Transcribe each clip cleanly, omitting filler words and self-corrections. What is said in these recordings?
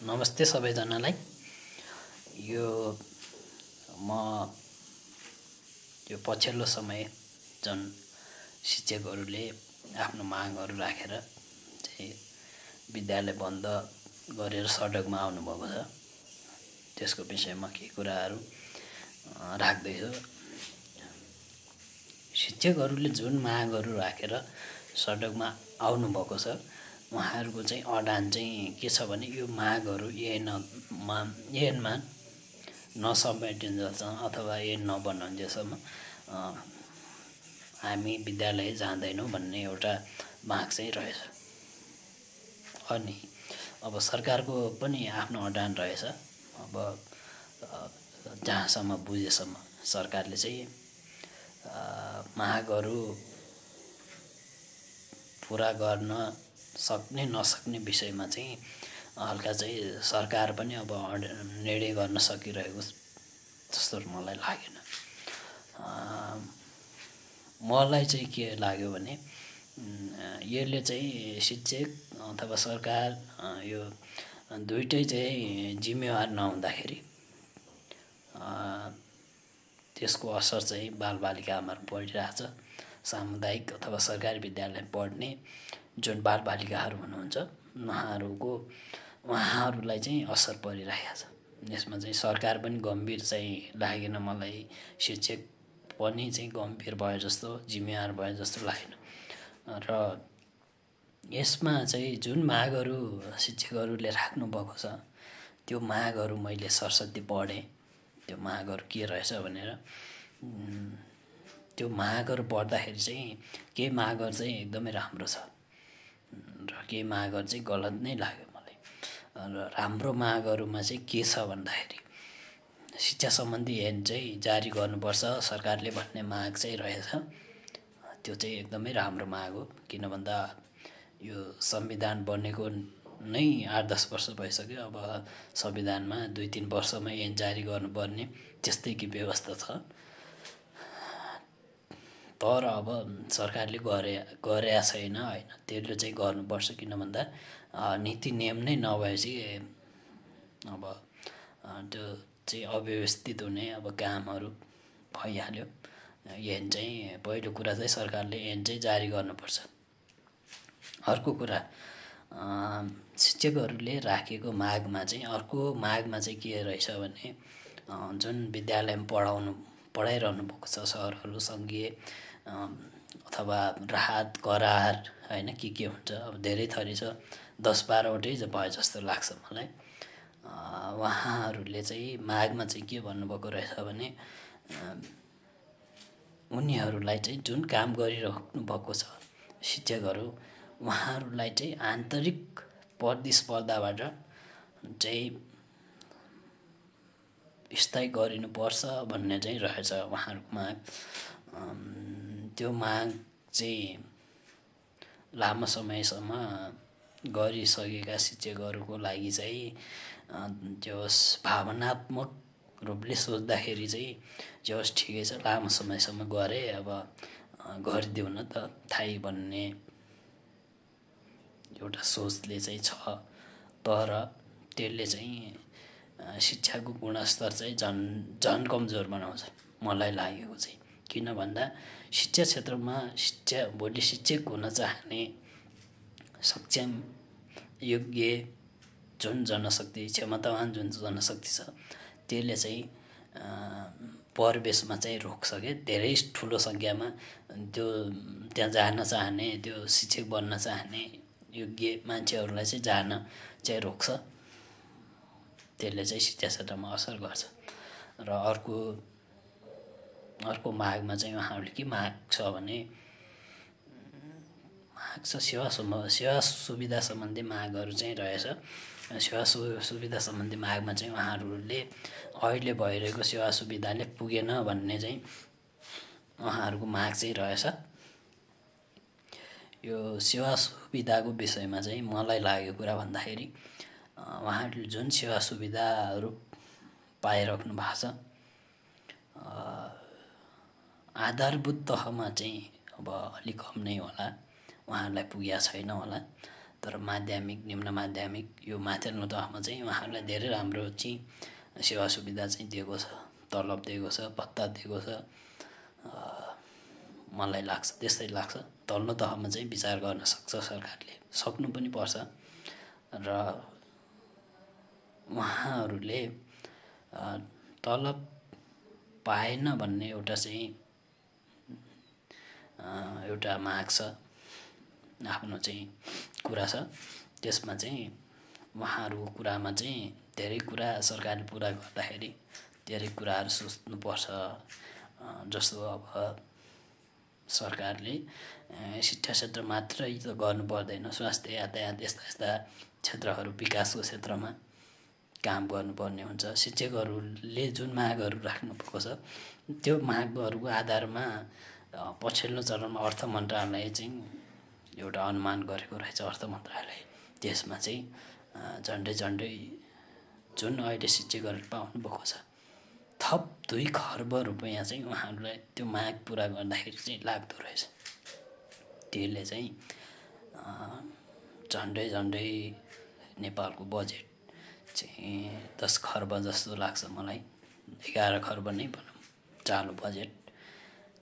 नमस्ते सबैजनालाई। यो म यो पछिल्लो समय जुन शिक्षकहरूले आफ्नो मागहरू राखेर चाहिँ विद्यालय बन्द गरेर सडकमा आउनुभएको छ, त्यसको विषयमा केही कुराहरू राख्दैछु। शिक्षकहरूले जुन मागहरू राखेर सडकमा आउनुभएको छ, उहाँहरूको चाहिँ अडान चाहिँ के छ भने यो मागहरू ऐनमा नसमेटिन्जेलसम्म अथवा ऐन नबनाउन्जेलसम्म हामी विद्यालय जाँदैनौँ भन्ने एउटा माग चाहिँ रहेछ। अनि अब सरकारको पनि आफ्नो अडान रहेछ। अब जहाँसम्म बुझेसम्म सरकारले चाहिँ मागहरू पुरा गर्न सक्ने नसक्ने विषयमा चाहिँ हल्का चाहिँ सरकार पनि अब निर्णय गर्न सकिरहेको जस्तो मलाई लागेन। मलाई चाहिँ के लाग्यो भने यसले चाहिँ शिक्षक अथवा सरकार यो दुइटै चाहिँ जिम्मेवार नहुँदाखेरि त्यसको असर चाहिँ बालबालिकामा परिरहेछ। सामुदायिक अथवा सरकारी विद्यालय पढ्ने जुन बालबालिकाहरू हुनुहुन्छ उहाँहरूलाई चाहिँ असर परिरहेको छ। यसमा चाहिँ सरकार पनि गम्भीर चाहिँ लागेन मलाई, शिक्षक पनि चाहिँ गम्भीर भयो जस्तो, जिम्मेवार भयो जस्तो लागेन। र यसमा चाहिँ जुन मागहरू शिक्षकहरूले राख्नुभएको छ त्यो मागहरू मैले सरसर्ती पढेँ। त्यो मागहरू के रहेछ भनेर त्यो मागहरू पढ्दाखेरि चाहिँ केही मागहरू चाहिँ एकदमै राम्रो छ र केही मागहरू चाहिँ गलत नै लाग्यो मलाई। र राम्रो मागहरूमा चाहिँ के छ भन्दाखेरि शिक्षा सम्बन्धी ऐन चाहिँ जारी गर्नुपर्छ सरकारले भन्ने माग चाहिँ रहेछ। त्यो चाहिँ एकदमै राम्रो माग हो। किन भन्दा यो संविधान बनेको नै 8-10 वर्ष भइसक्यो। अब संविधानमा 2-3 वर्षमा ऐन जारी गर्नुपर्ने त्यस्तै कि व्यवस्था छ। तर अब सरकारले गरेका छैन होइन, त्यसले चाहिँ गर्नुपर्छ। किन भन्दा नीति नियम नै नभएपछि अब त्यो चाहिँ अव्यवस्थित हुने अब कामहरू भइहाल्यो। ऐन चाहिँ पहिलो कुरा चाहिँ सरकारले ऐन चाहिँ जारी गर्नुपर्छ। अर्को कुरा शिक्षकहरूले राखेको मागमा चाहिँ अर्को मागमा चाहिँ के रहेछ भने जुन विद्यालयमा पढाइरहनु भएको छ सरहरू सङ्घीय अथवा राहत करार होइन के हुन्छ, अब धेरै थरी छ, 10-12 वटै भयो जस्तो लाग्छ मलाई। उहाँहरूले चाहिँ मागमा चाहिँ के भन्नुभएको रहेछ भने उनीहरूलाई चाहिँ जुन काम गरिराख्नु भएको छ शिक्षकहरू, उहाँहरूलाई चाहिँ आन्तरिक प्रतिस्पर्धाबाट चाहिँ स्थायी गरिनुपर्छ भन्ने चाहिँ रहेछ उहाँहरूको माग। त्यो माग चाहिँ लामो समयसम्म गरिसकेका शिक्षकहरूको लागि चाहिँ त्यो भावनात्मक रूपले सोच्दाखेरि चाहिँ जो ठिकै छ, लामो समयसम्म गरे अब गरिदेऊ न त थाहै भन्ने एउटा सोचले चाहिँ छ। तर त्यसले चाहिँ शिक्षाको गुणस्तर चाहिँ झन् कमजोर बनाउँछ मलाई लागेको चाहिँ। किन भन्दा शिक्षा क्षेत्रमा भोलि शिक्षक हुन चाहने सक्षम योग्य जुन जनशक्ति, क्षमतावान जुन जनशक्ति छ त्यसले चाहिँ प्रवेशमा चाहिँ रोक्छ क्या। धेरै ठुलो सङ्ख्यामा त्यो त्यहाँ जान चाहने, त्यो शिक्षक बन्न चाहने योग्य मान्छेहरूलाई चाहिँ जान चाहिँ रोक्छ। त्यसले चाहिँ शिक्षा क्षेत्रमा असर गर्छ। र अर्को मागमा चाहिँ उहाँहरूले के माग छ भने माग छ सेवा सुविधा सम्बन्धी मागहरू चाहिँ रहेछ। सेवा सुविधा सम्बन्धी मागमा चाहिँ उहाँहरूले अहिले भइरहेको सेवा सुविधाले पुगेन भन्ने चाहिँ उहाँहरूको माग चाहिँ रहेछ। यो सेवा सुविधाको विषयमा चाहिँ मलाई लागेको कुरा भन्दाखेरि उहाँहरूले जुन सेवा सुविधाहरू पाइराख्नु भएको छ आधारभूत तहमा चाहिँ अब अलिक कम नै होला, उहाँहरूलाई पुगेको छैन होला। तर माध्यमिक निम्न माध्यमिक यो माथिल्लो तहमा चाहिँ उहाँहरूलाई धेरै राम्रो चाहिँ सेवा सुविधा चाहिँ दिएको छ, तलब दिएको छ, भत्ता दिएको छ। मलाई लाग्छ, त्यस्तै लाग्छ। तल्लो तहमा चाहिँ विचार गर्न सक्छ सरकारले, सक्नु पनि पर्छ। र उहाँहरूले तलब पाएन भन्ने एउटा चाहिँ एउटा माग छ, आफ्नो चाहिँ कुरा छ। त्यसमा चाहिँ उहाँहरूको कुरामा चाहिँ धेरै कुरा सरकारले पुरा गर्दाखेरि धेरै कुराहरू सोच्नुपर्छ। जस्तो अब सरकारले शिक्षा क्षेत्र मात्रै त गर्नु पर्दैन, स्वास्थ्य, यातायात यस्ता यस्ता क्षेत्रहरू विकासको क्षेत्रमा काम गर्नुपर्ने हुन्छ। शिक्षकहरूले जुन मागहरू राख्नुभएको छ त्यो मागहरूको आधारमा पछिल्लो चरणमा अर्थ मन्त्रालय चाहिँ एउटा अनुमान गरेको रहेछ, अर्थ मन्त्रालय। त्यसमा चाहिँ झन्डै जुन अहिले शिक्षकहरूले पाउनुभएको छ थप 2 खर्ब रुपैयाँ चाहिँ उहाँहरूलाई त्यो माग पुरा गर्दाखेरि चाहिँ लाग्दो रहेछ। त्यसले चाहिँ झन्डै नेपालको बजेट चाहिँ 10 खर्ब जस्तो लाग्छ मलाई, 11 खर्ब नै भनौँ चालु बजेट।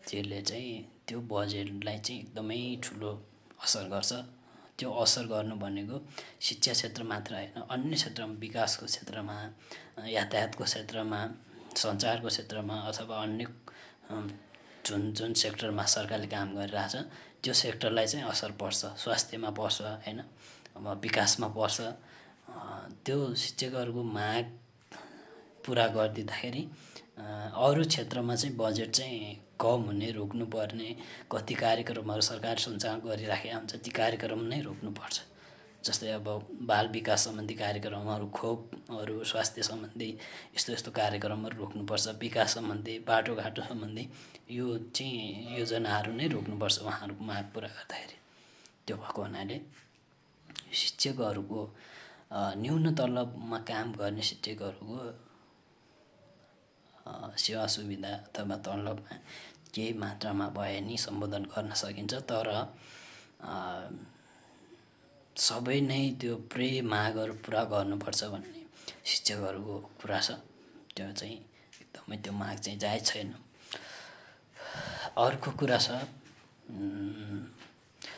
त्यसले चाहिँ त्यो बजेटलाई चाहिँ एकदमै ठुलो असर गर्छ। त्यो असर गर्नु भनेको शिक्षा क्षेत्र मात्र होइन, अन्य क्षेत्रमा, विकासको क्षेत्रमा, यातायातको क्षेत्रमा, सञ्चारको क्षेत्रमा अथवा अन्य जुन सेक्टरमा सरकारले काम गरिरहेछ त्यो सेक्टरलाई चाहिँ असर पर्छ। स्वास्थ्यमा पर्छ हैन, अब विकासमा पर्छ। त्यो शिक्षकहरूको माग पुरा गरिदिँदाखेरि अरू क्षेत्रमा चाहिँ बजेट चाहिँ कम हुने, रोक्नुपर्ने, कति कार्यक्रमहरू सरकार सञ्चालन गरिराखेका हुन्छ ती कार्यक्रम नै रोक्नुपर्छ। जस्तै अब बाल विकास सम्बन्धी कार्यक्रमहरू, खोपहरू, स्वास्थ्य सम्बन्धी यस्तो कार्यक्रमहरू रोक्नुपर्छ। विकास सम्बन्धी, बाटोघाटो सम्बन्धी यो चाहिँ योजनाहरू नै रोक्नुपर्छ उहाँहरूको माग पुरा गर्दाखेरि। त्यो भएको हुनाले शिक्षकहरूको न्यून तलबमा काम गर्ने शिक्षकहरूको सेवा सुविधा अथवा तलबमा केही मात्रामा भए नि सम्बोधन गर्न सकिन्छ। तर सबै नै त्यो मागहरू पुरा गर्नुपर्छ भन्ने शिक्षकहरूको कुरा छ। त्यो चाहिँ एकदमै त्यो माग चाहिँ जायज छैन। अर्को कुरा छ,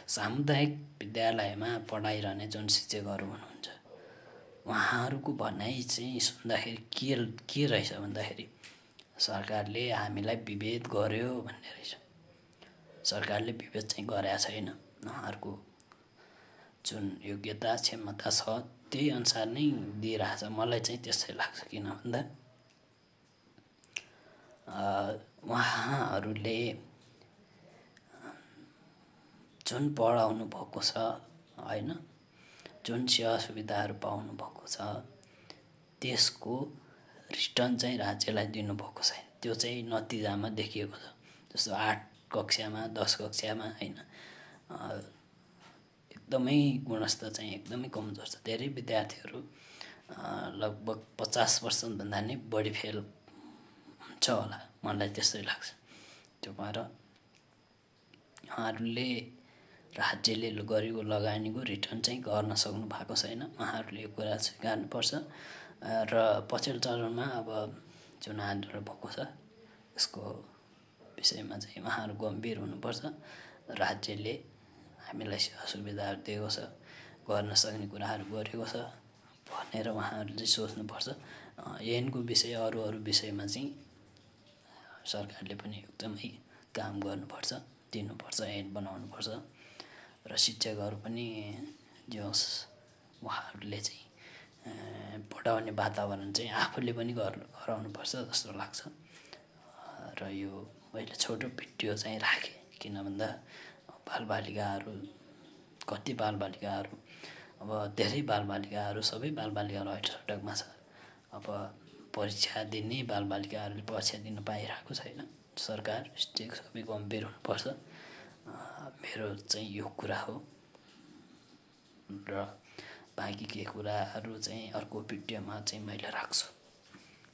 सामुदायिक विद्यालयमा पढाइरहने जुन शिक्षकहरू हुनुहुन्छ उहाँहरूको भनाइ चाहिँ सुन्दाखेरि के रहेछ भन्दाखेरि सरकारले हामीलाई विभेद गर्यो भन्ने रहेछ। सरकारले विभेद चाहिँ गरेको छैन, उहाँहरूको जुन योग्यता क्षमता छ त्यही अनुसार नै दिइरहेछ। मलाई चाहिँ त्यस्तै लाग्छ। किन भन्दा उहाँहरूले जुन पढाउनु भएको छ हैन, जुन सेवा सुविधाहरू पाउनु भएको छ त्यसको रिटर्न चाहिँ राज्यलाई दिनुभएको छैन। त्यो चाहिँ नतिजामा देखिएको छ। जस्तो 8 कक्षामा 10 कक्षामा हैन, एकदमै गुणस्तर चाहिँ एकदमै कमजोर छ। धेरै विद्यार्थीहरू लगभग 50% भन्दा नि बढी फेल हुन्छ होला, मलाई त्यस्तै लाग्छ। त्यो भएर उहाँहरूले राज्यले गरेको लगानीको रिटर्न चाहिँ गर्न सक्नु भएको छैन। उहाँहरूले यो कुरा स्वीकार्नुपर्छ। र पछिल्लो चरणमा अब जुन आन्दोलन भएको छ यसको विषयमा चाहिँ उहाँहरू गम्भीर हुनुपर्छ। राज्यले हामीलाई सेवा सुविधाहरू दिएको छ, गर्न सक्ने कुराहरू गरेको छ भनेर उहाँहरूले सोच्नुपर्छ। ऐनको विषय, अरू विषयमा चाहिँ सरकारले पनि एकदमै काम गर्नुपर्छ, दिनुपर्छ, ऐन बनाउनुपर्छ। र शिक्षकहरू पनि उहाँहरूले चाहिँ पढाउने वातावरण चाहिँ आफूले पनि गराउनुपर्छ जस्तो लाग्छ। र यो मैले छोटो भिडियो चाहिँ राखेँ किन भन्दा बालबालिकाहरू, कति बालबालिकाहरू, अब धेरै बालबालिकाहरू, सबै बालबालिकाहरू अहिले सडकमा छ। अब परीक्षा दिने बालबालिकाहरूले परीक्षा दिन पाइरहेको छैन। सरकार, शिक्षक सबै गम्भीर हुनुपर्छ। मेरो चाहिँ यो कुरा हो। र बाँकी के कुराहरू चाहिँ अर्को भिडियोमा चाहिँ मैले राख्छु।